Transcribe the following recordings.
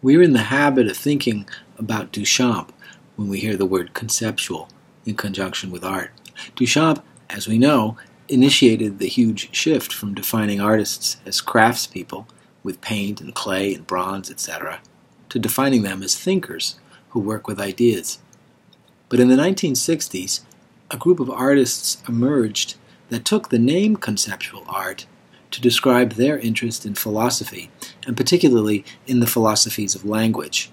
We're in the habit of thinking about Duchamp when we hear the word conceptual in conjunction with art. Duchamp, as we know, initiated the huge shift from defining artists as craftspeople with paint and clay and bronze, etc., to defining them as thinkers who work with ideas. But in the 1960s, a group of artists emerged that took the name conceptual art to describe their interest in philosophy, and particularly in the philosophies of language.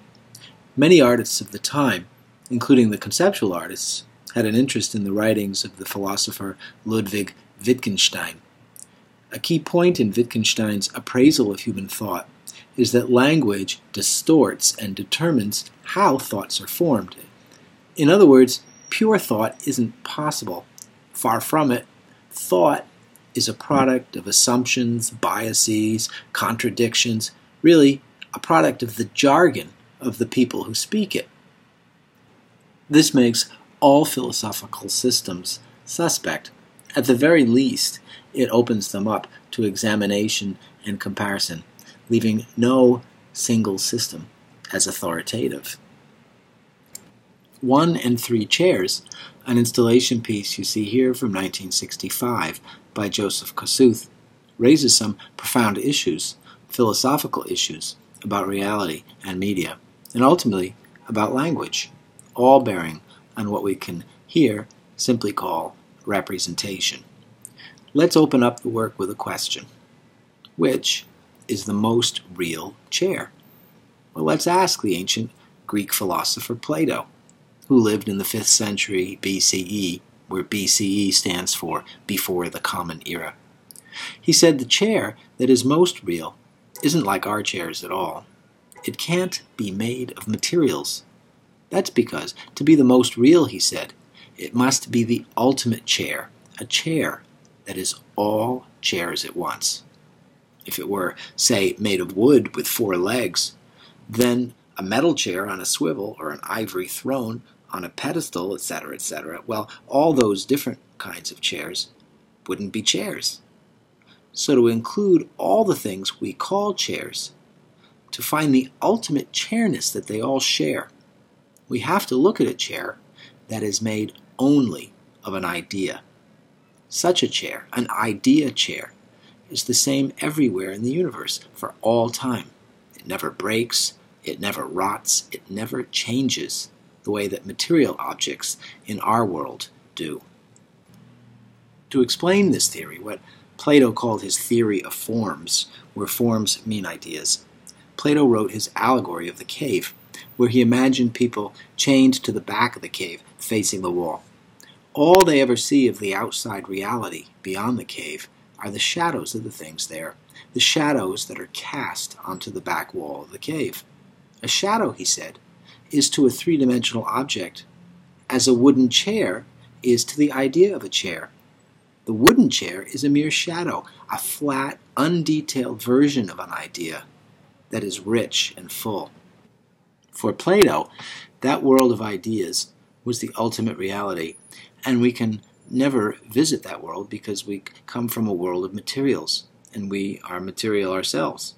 Many artists of the time, including the conceptual artists, had an interest in the writings of the philosopher Ludwig Wittgenstein. A key point in Wittgenstein's appraisal of human thought is that language distorts and determines how thoughts are formed. In other words, pure thought isn't possible. Far from it. Thought is a product of assumptions, biases, contradictions, really a product of the jargon of the people who speak it. This makes all philosophical systems suspect. At the very least, it opens them up to examination and comparison, leaving no single system as authoritative. 1 and 3 Chairs, an installation piece you see here from 1965 by Joseph Kosuth, raises some profound issues, philosophical issues, about reality and media, and ultimately about language, all bearing on what we can here simply call representation. Let's open up the work with a question. Which is the most real chair? Well, let's ask the ancient Greek philosopher Plato, who lived in the 5th century BCE, where BCE stands for before the Common Era. He said the chair that is most real isn't like our chairs at all. It can't be made of materials. That's because, to be the most real, he said, it must be the ultimate chair, a chair that is all chairs at once. If it were, say, made of wood with 4 legs, then a metal chair on a swivel or an ivory throne on a pedestal, etc., etc., well, all those different kinds of chairs wouldn't be chairs. So to include all the things we call chairs, to find the ultimate chairness that they all share, we have to look at a chair that is made only of an idea. Such a chair, an idea chair, is the same everywhere in the universe for all time. It never breaks, it never rots, it never changes the way that material objects in our world do. To explain this theory, what Plato called his theory of forms, where forms mean ideas, Plato wrote his allegory of the cave, where he imagined people chained to the back of the cave, facing the wall. All they ever see of the outside reality beyond the cave are the shadows of the things there, the shadows that are cast onto the back wall of the cave. A shadow, he said, is to a three-dimensional object as a wooden chair is to the idea of a chair. The wooden chair is a mere shadow, a flat, undetailed version of an idea that is rich and full. For Plato, that world of ideas was the ultimate reality, and we can never visit that world because we come from a world of materials, and we are material ourselves.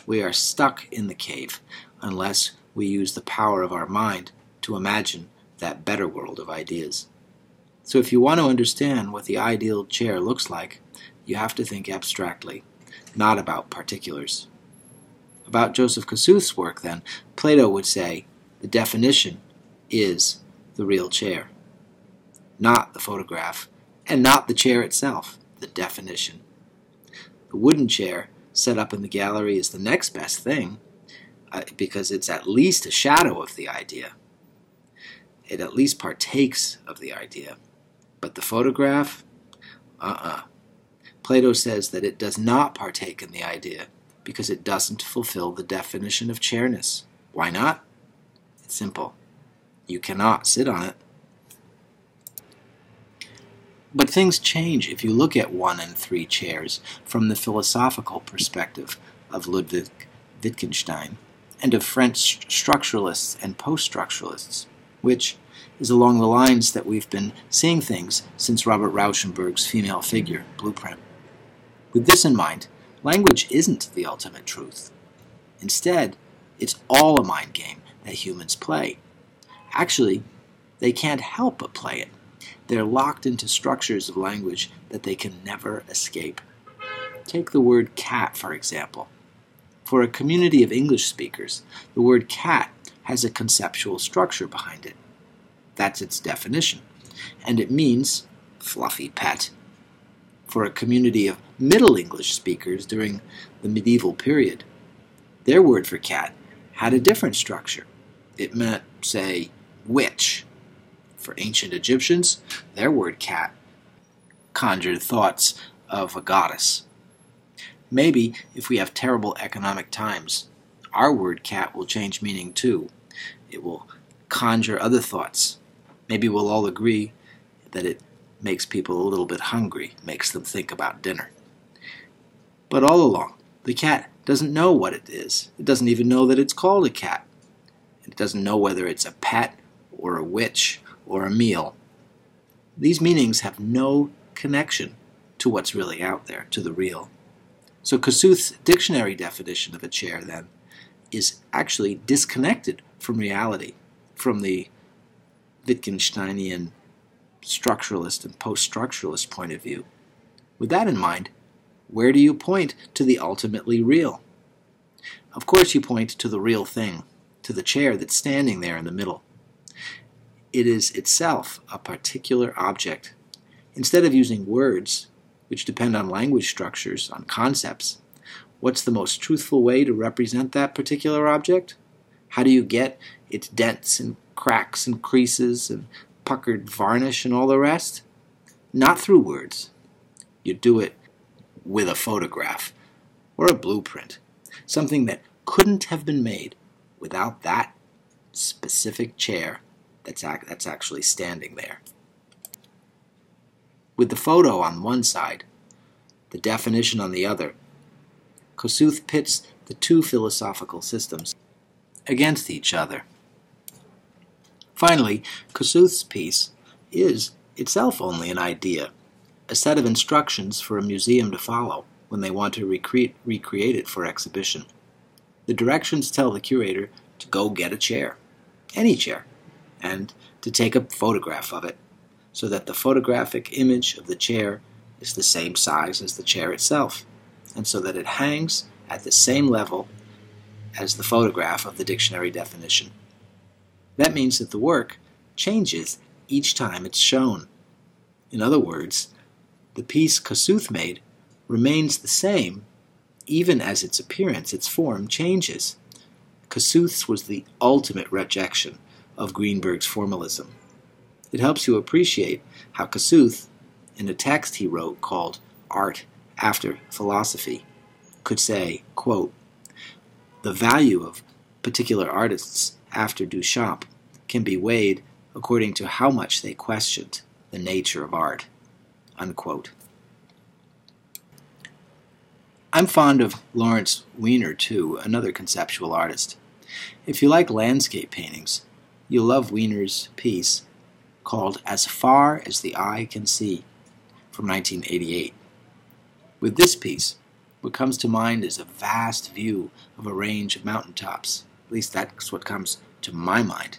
We are stuck in the cave unless we use the power of our mind to imagine that better world of ideas. So if you want to understand what the ideal chair looks like, you have to think abstractly, not about particulars. About Joseph Kosuth's work, then, Plato would say the definition is the real chair, not the photograph, and not the chair itself, the definition. The wooden chair set up in the gallery is the next best thing, because it's at least a shadow of the idea. It at least partakes of the idea. But the photograph? Plato says that it does not partake in the idea because it doesn't fulfill the definition of chairness. Why not? It's simple. You cannot sit on it. But things change if you look at 1 and 3 Chairs from the philosophical perspective of Ludwig Wittgenstein and of French structuralists and post-structuralists, which is along the lines that we've been seeing things since Robert Rauschenberg's Female Figure blueprint. With this in mind, language isn't the ultimate truth. Instead, It's all a mind game that humans play. Actually, they can't help but play it. They're locked into structures of language that they can never escape. Take the word cat, for example. For a community of English speakers, the word cat has a conceptual structure behind it. That's its definition, and it means fluffy pet. For a community of Middle English speakers during the medieval period, their word for cat had a different structure. It meant, say, witch. For ancient Egyptians, their word cat conjured thoughts of a goddess. Maybe if we have terrible economic times, our word cat will change meaning too. It will conjure other thoughts. Maybe we'll all agree that it makes people a little bit hungry, makes them think about dinner. But all along, the cat doesn't know what it is. It doesn't even know that it's called a cat. It doesn't know whether it's a pet or a witch or a meal. These meanings have no connection to what's really out there, to the real. So Kossuth's dictionary definition of a chair, then, is actually disconnected from reality, from the Wittgensteinian structuralist and post-structuralist point of view. With that in mind, where do you point to the ultimately real? Of course you point to the real thing, to the chair that's standing there in the middle. It is itself a particular object. Instead of using words, which depend on language structures, on concepts, what's the most truthful way to represent that particular object? How do you get its dents and cracks and creases and puckered varnish and all the rest? Not through words. You do it with a photograph or a blueprint, something that couldn't have been made without that specific chair that's actually standing there. With the photo on one side, the definition on the other, Kossuth pits the two philosophical systems against each other. Finally, Kossuth's piece is itself only an idea, a set of instructions for a museum to follow when they want to recreate it for exhibition. The directions tell the curator to go get a chair, any chair, and to take a photograph of it, so that the photographic image of the chair is the same size as the chair itself, and so that it hangs at the same level as the photograph of the dictionary definition. That means that the work changes each time it's shown. In other words, the piece Kossuth made remains the same even as its appearance, its form, changes. Kossuth's was the ultimate rejection of Greenberg's formalism. It helps you appreciate how Kossuth, in a text he wrote called Art After Philosophy, could say, quote, "The value of particular artists after Duchamp can be weighed according to how much they questioned the nature of art," unquote. I'm fond of Lawrence Weiner, too, another conceptual artist. If you like landscape paintings, you'll love Weiner's piece called As Far as the Eye Can See from 1988. With this piece, what comes to mind is a vast view of a range of mountaintops. At least that's what comes to my mind.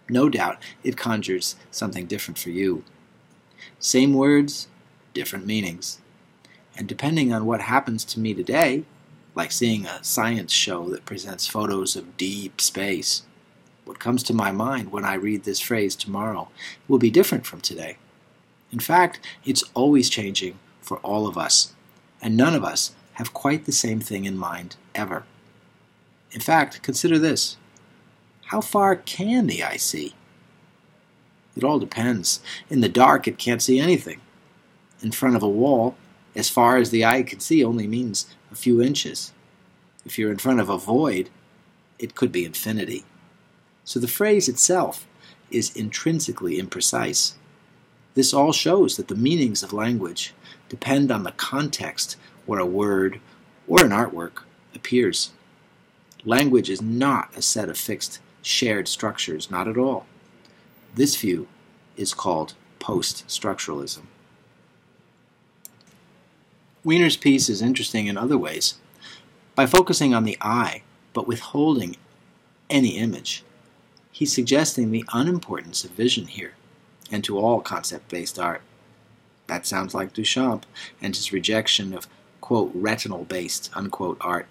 No doubt it conjures something different for you. Same words, different meanings. And depending on what happens to me today, like seeing a science show that presents photos of deep space, what comes to my mind when I read this phrase tomorrow will be different from today. In fact, it's always changing for all of us, and none of us have quite the same thing in mind ever. In fact, consider this. How far can the eye see? It all depends. In the dark, it can't see anything. In front of a wall, as far as the eye can see only means a few inches. If you're in front of a void, it could be infinity. So the phrase itself is intrinsically imprecise. This all shows that the meanings of language depend on the context where a word or an artwork appears. Language is not a set of fixed, shared structures, not at all. This view is called post-structuralism. Weiner's piece is interesting in other ways. By focusing on the eye, but withholding any image. He's suggesting the unimportance of vision here, and to all concept-based art. That sounds like Duchamp and his rejection of, quote, retinal-based, unquote, art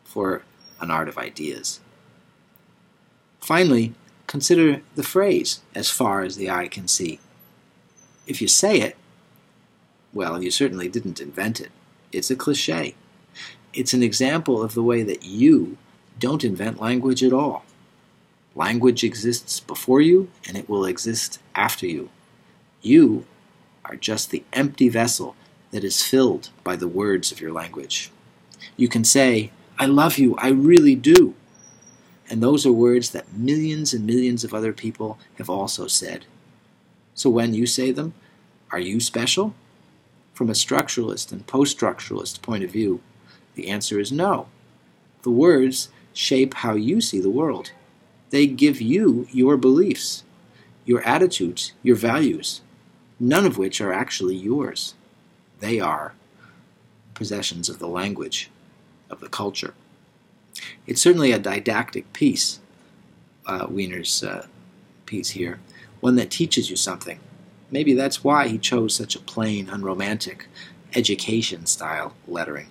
for an art of ideas. Finally, consider the phrase, as far as the eye can see. If you say it, well, you certainly didn't invent it. It's a cliché. It's an example of the way that you don't invent language at all. Language exists before you, and it will exist after you. You are just the empty vessel that is filled by the words of your language. You can say, I love you, I really do. And those are words that millions and millions of other people have also said. So when you say them, are you special? From a structuralist and post-structuralist point of view, the answer is no. The words shape how you see the world. They give you your beliefs, your attitudes, your values, none of which are actually yours. They are possessions of the language, of the culture. It's certainly a didactic piece, Wiener's piece here, one that teaches you something. Maybe that's why he chose such a plain, unromantic, education-style lettering.